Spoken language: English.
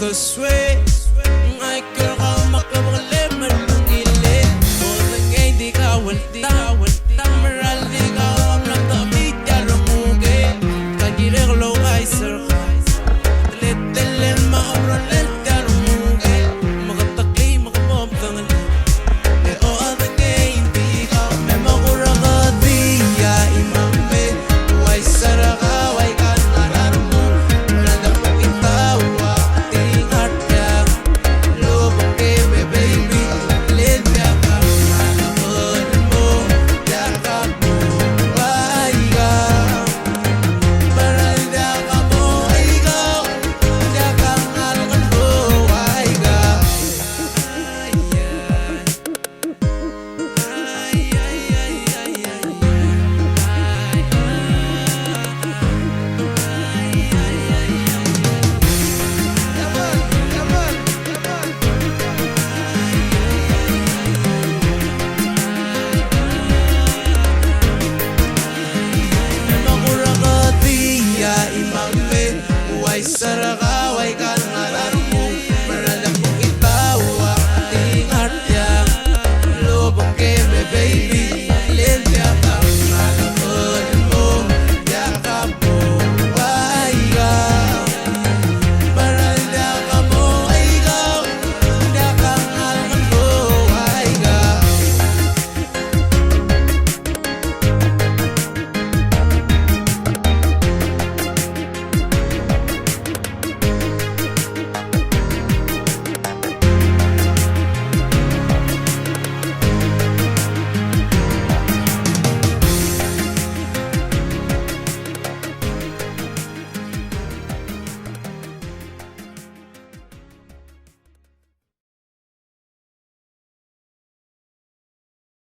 Sway ay kau makabalik manungilin orang ay di kawal tamaral di kawam lang tabi taramuge kagirek lo ay sarka letelen mauralel taramuge makatakli makamob tangal o adagay hindi ka may makuragadi ya imame way saraka way kanararmo nadapat itawa Saraka